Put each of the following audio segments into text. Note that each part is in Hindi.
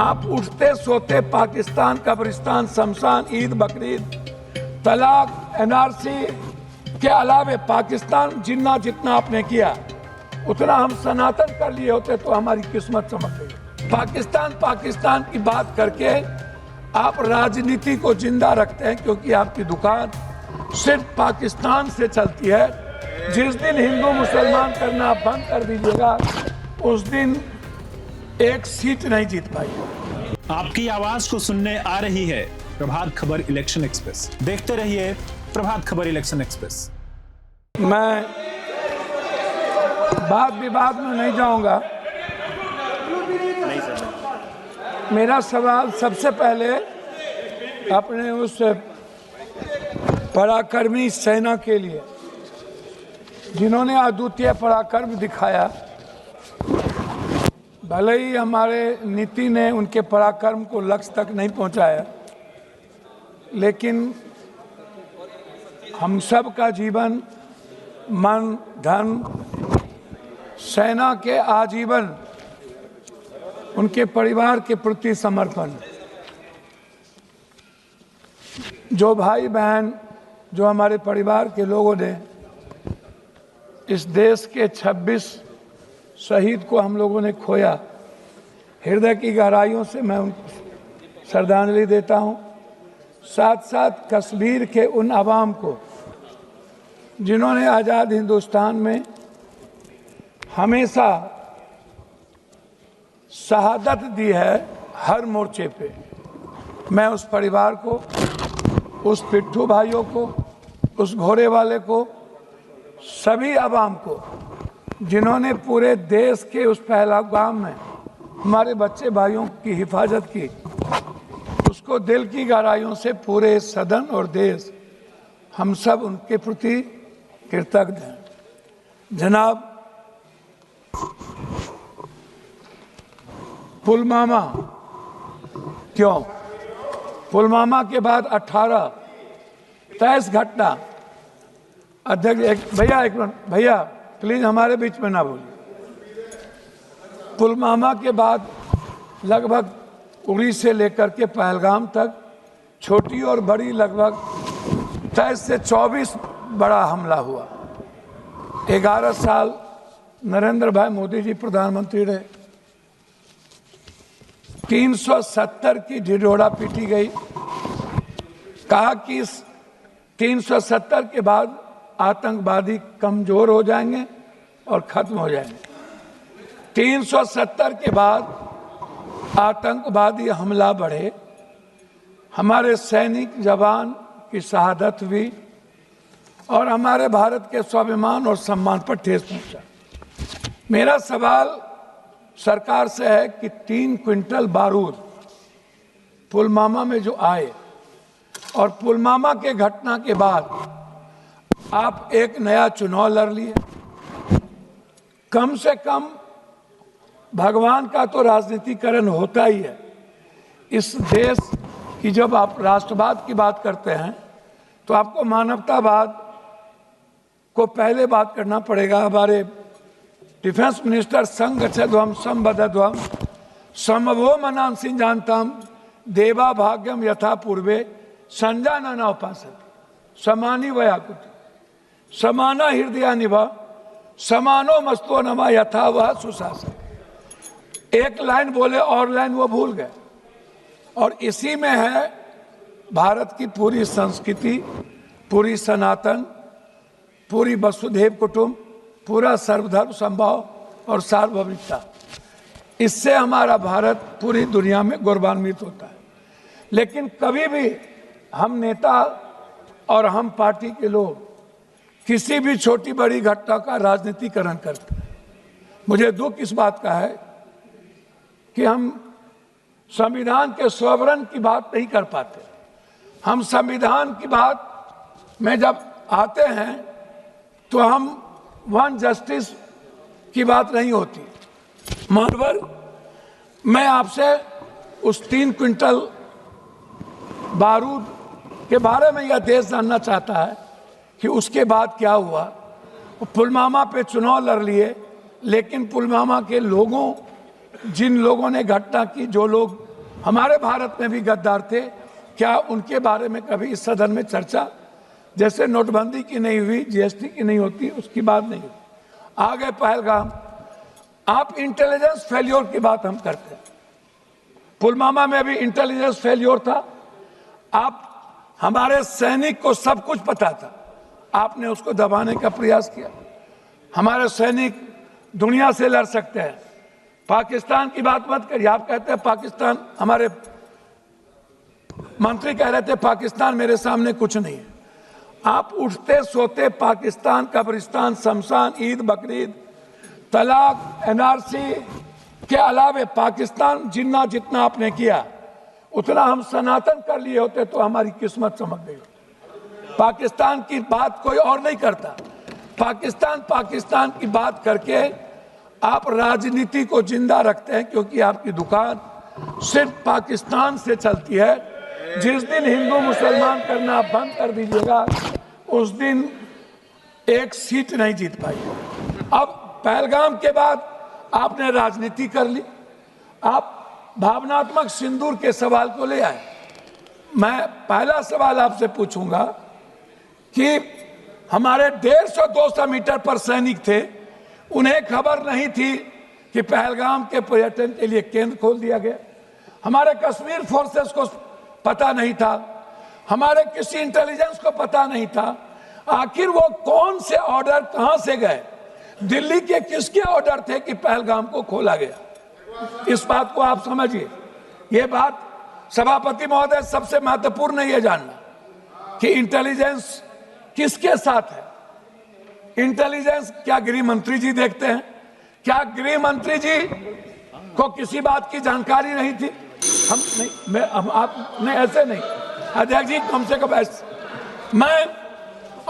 आप उठते सोते पाकिस्तान, कब्रिस्तान, शमशान, ईद, बकरीद, तलाक, एनआरसी के अलावे पाकिस्तान जितना आपने किया उतना हम सनातन कर लिए होते तो हमारी किस्मत चमक गई। पाकिस्तान की बात करके आप राजनीति को जिंदा रखते हैं, क्योंकि आपकी दुकान सिर्फ पाकिस्तान से चलती है। जिस दिन हिंदू मुसलमान करना बंद कर दीजिएगा उस दिन एक सीट नहीं जीत पाई। आपकी आवाज को सुनने आ रही है प्रभात खबर इलेक्शन एक्सप्रेस। देखते रहिए प्रभात खबर इलेक्शन एक्सप्रेस। मैं बात विवाद में नहीं जाऊंगा। मेरा सवाल सबसे पहले अपने उस पराक्रमी सेना के लिए जिन्होंने अद्वितीय पराक्रम दिखाया। भले ही हमारे नीति ने उनके पराक्रम को लक्ष्य तक नहीं पहुंचाया, लेकिन हम सब का जीवन, मन, धन, सेना के आजीवन उनके परिवार के प्रति समर्पण। जो भाई बहन, जो हमारे परिवार के लोगों ने इस देश के 26 शहीद को हम लोगों ने खोया, हृदय की गहराइयों से मैं उनको श्रद्धांजलि देता हूं। साथ साथ कश्मीर के उन आवाम को जिन्होंने आज़ाद हिंदुस्तान में हमेशा शहादत दी है हर मोर्चे पे, मैं उस परिवार को, उस पिट्ठू भाइयों को, उस घोड़े वाले को, सभी आवाम को जिन्होंने पूरे देश के उस पहलगाम में हमारे बच्चे भाइयों की हिफाजत की, उसको दिल की गहराइयों से पूरे सदन और देश हम सब उनके प्रति कृतज्ञ हैं। जनाब, पुलवामा क्यों? पुलवामा के बाद 18 23 घटना। अध्यक्ष भैया, एक मिनट भैया, प्लीज हमारे बीच में ना बोलिए। पुलवामा के बाद लगभग उड़ी से लेकर के पहलगाम तक छोटी और बड़ी लगभग 23 से 24 बड़ा हमला हुआ। 11 साल नरेंद्र भाई मोदी जी प्रधानमंत्री रहे। 370 की ढिढोरा पीटी गई। कहा कि 370 के बाद आतंकवादी कमजोर हो जाएंगे और खत्म हो जाएंगे। 370 के बाद आतंकवादी हमला बढ़े, हमारे सैनिक जवान की शहादत हुई और हमारे भारत के स्वाभिमान और सम्मान पर ठेस पहुंचा। मेरा सवाल सरकार से है कि 3 क्विंटल बारूद पुलवामा में जो आए और पुलवामा के घटना के बाद आप एक नया चुनाव लड़ लिए। कम से कम भगवान का तो राजनीतिकरण होता ही है। इस देश की जब आप राष्ट्रवाद की बात करते हैं तो आपको मानवतावाद को पहले बात करना पड़ेगा। हमारे डिफेंस मिनिस्टर संगच्छध्वम संबद्धध्वम समवो मनांसि जानताम देवा भाग्यम यथा पूर्वे संजानना उपासते समानी वयाकुति समाना हृदया निभा समानो मस्तो नमा यथा वह सुशासन। एक लाइन बोले और लाइन वो भूल गए। और इसी में है भारत की पूरी संस्कृति, पूरी सनातन, पूरी वसुधैव कुटुंब, पूरा सर्वधर्म संभाव और सार्वभौमिकता। इससे हमारा भारत पूरी दुनिया में गौरवान्वित होता है। लेकिन कभी भी हम नेता और हम पार्टी के लोग किसी भी छोटी बड़ी घटना का राजनीतिकरण करते हैं। मुझे दुख इस बात का है कि हम संविधान के स्वरण की बात नहीं कर पाते। हम संविधान की बात में जब आते हैं तो हम वन जस्टिस की बात नहीं होती। मानवर, मैं आपसे उस 3 क्विंटल बारूद के बारे में यह देश जानना चाहता है कि उसके बाद क्या हुआ। पुलवामा पे चुनाव लड़ लिए, लेकिन पुलवामा के लोगों, जिन लोगों ने घटना की, जो लोग हमारे भारत में भी गद्दार थे, क्या उनके बारे में कभी इस सदन में चर्चा, जैसे नोटबंदी की नहीं हुई, जीएसटी की नहीं होती, उसकी बात नहीं हुई। आ गए पहलगाम। आप इंटेलिजेंस फेल्योर की बात हम करते हैं, पुलवामा में भी इंटेलिजेंस फेल्योर था। आप हमारे सैनिक को सब कुछ पता था, आपने उसको दबाने का प्रयास किया। हमारे सैनिक दुनिया से लड़ सकते हैं। पाकिस्तान की बात मत करिए, आप कहते हैं पाकिस्तान, हमारे मंत्री कह रहे थे पाकिस्तान मेरे सामने कुछ नहीं है। आप उठते सोते पाकिस्तान, कब्रिस्तान, शमशान, ईद, बकरीद, तलाक, एनआरसी के अलावे पाकिस्तान जितना जितना आपने किया उतना हम सनातन कर लिए होते तो हमारी किस्मत चमक गई। पाकिस्तान की बात कोई और नहीं करता। पाकिस्तान की बात करके आप राजनीति को जिंदा रखते हैं, क्योंकि आपकी दुकान सिर्फ पाकिस्तान से चलती है। जिस दिन हिंदू मुसलमान करना बंद कर दीजिएगा उस दिन एक सीट नहीं जीत पाई। अब पहलगाम के बाद आपने राजनीति कर ली, आप भावनात्मक सिंदूर के सवाल को ले आए। मैं पहला सवाल आपसे पूछूंगा कि हमारे 150-200 मीटर पर सैनिक थे, उन्हें खबर नहीं थी कि पहलगाम के पर्यटन के लिए केंद्र खोल दिया गया। हमारे कश्मीर फोर्सेस को पता नहीं था, हमारे किसी इंटेलिजेंस को पता नहीं था। आखिर वो कौन से ऑर्डर कहां से गए, दिल्ली के किसके ऑर्डर थे कि पहलगाम को खोला गया? इस बात को आप समझिए। ये बात सभापति महोदय, सबसे महत्वपूर्ण है ये जानना कि इंटेलिजेंस किसके साथ है। इंटेलिजेंस क्या गृह मंत्री जी देखते हैं? क्या गृह मंत्री जी को किसी बात की जानकारी नहीं थी? हम नहीं, आप नहीं, ऐसे नहीं अध्यक्ष जी, कम से कम ऐसे। मैं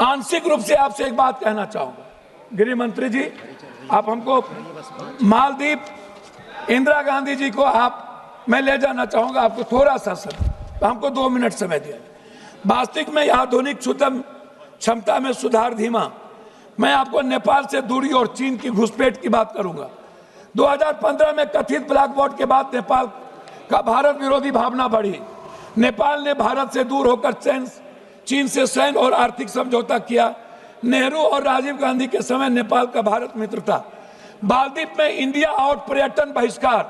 आंशिक रूप से आपसे एक बात कहना चाहूंगा, गृह मंत्री जी, आप हमको मालदीव इंदिरा गांधी जी को मैं ले जाना चाहूंगा, आपको थोड़ा सा समय, हमको 2 मिनट समय दिया। वास्तविक में आधुनिक सुतम क्षमता में सुधार धीमा। मैं आपको नेपाल से दूरी और चीन की घुसपैठ की बात करूंगा। 2015 में कथित ब्लैक बॉट के बाद नेपाल का भारत विरोधी भावना बढ़ी। नेपाल ने भारत से दूर होकर चीन से सैन्य और आर्थिक समझौता किया। नेहरू और राजीव गांधी के समय नेपाल का भारत मित्र था। मालदीव में इंडिया आउट पर्यटन बहिष्कार,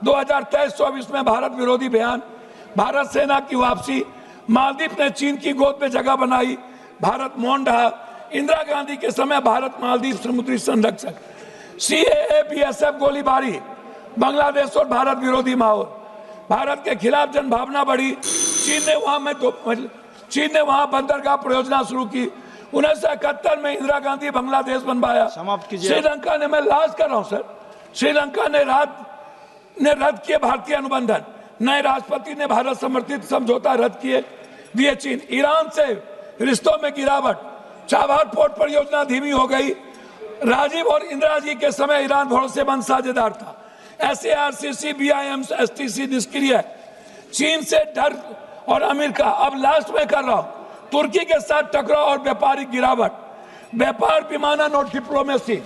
2023-24 में भारत विरोधी बयान, भारत सेना की वापसी, मालदीव ने चीन की गोद में जगह बनाई, भारत मौन रहा। इंदिरा गांधी के समय भारत मालदीव समुद्री संरक्षक, सीएए बीएसएफ गोलीबारी, बांग्लादेश और भारत विरोधी माहौल, भारत के खिलाफ जनभावना बढ़ी। चीन ने वहां बंदरगाह परियोजना शुरू की। 1971 में इंदिरा गांधी बांग्लादेश बनवाया। श्रीलंका ने, मैं लास्ट कर रहा हूं सर, श्रीलंका ने रद्द किए भारतीय अनुबंधन, नए राष्ट्रपति ने भारत समर्थित समझौता रद्द किए दिए चीन। ईरान से रिश्तों में गिरावट, चाबहार पोर्ट परियोजना धीमी हो गई। राजीव और इंदिरा जी के समय ईरान भरोसेमंद साझेदार था। SARCC, BIM, STC निष्क्रिय। चीन से डर और अमेरिका, अब लास्ट में कर रहा हूं, तुर्की के साथ टकराव और व्यापारिक गिरावट, व्यापार विमानन और डिप्लोमेसी।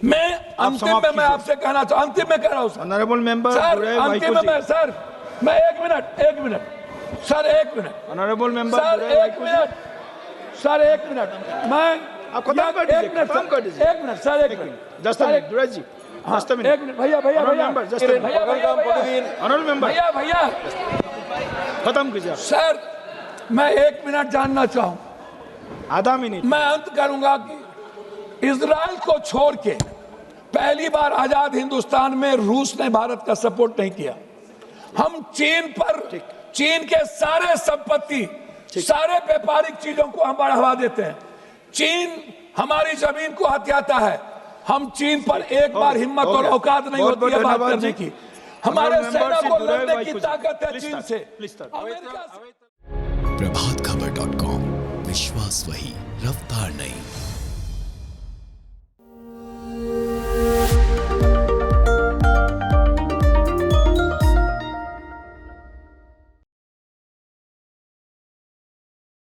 मैं अंतिम में मैं आपसे कहना चाहूँ, अंतिम में कह रहा हूँ सर, ऑनरेबल मेंबर सर, अंतिम में सर, मैं एक मिनट सर, एक मिनट ऑनरेबल मेंबर सर, एक मिनट सर, एक मिनट, मैं आपको खत्म कर दीजिए, खत्म कर दीजिए। एक मिनट सर, एक minute, just a minute Durai ji, just a minute, एक मिनट भैया, ऑनरेबल मेंबर भैया खत्म कीजिए सर। मैं 1 मिनट जानना चाहूँ, आधा मिनट। मैं अंत करूंगा कि इजराइल को छोड़ के पहली बार आजाद हिंदुस्तान में रूस ने भारत का सपोर्ट नहीं किया। हम चीन के सारे संपत्ति, सारे व्यापारिक चीजों को हम बढ़ावा देते हैं। चीन हमारी जमीन को हथियाता है। हम चीन पर एक बार हिम्मत और औकात नहीं होती है बात करने की। हमारे सेना को लड़ने की ताकत है चीन से। प्रभातखबर.com, विश्वास वही, रफ्तार नहीं।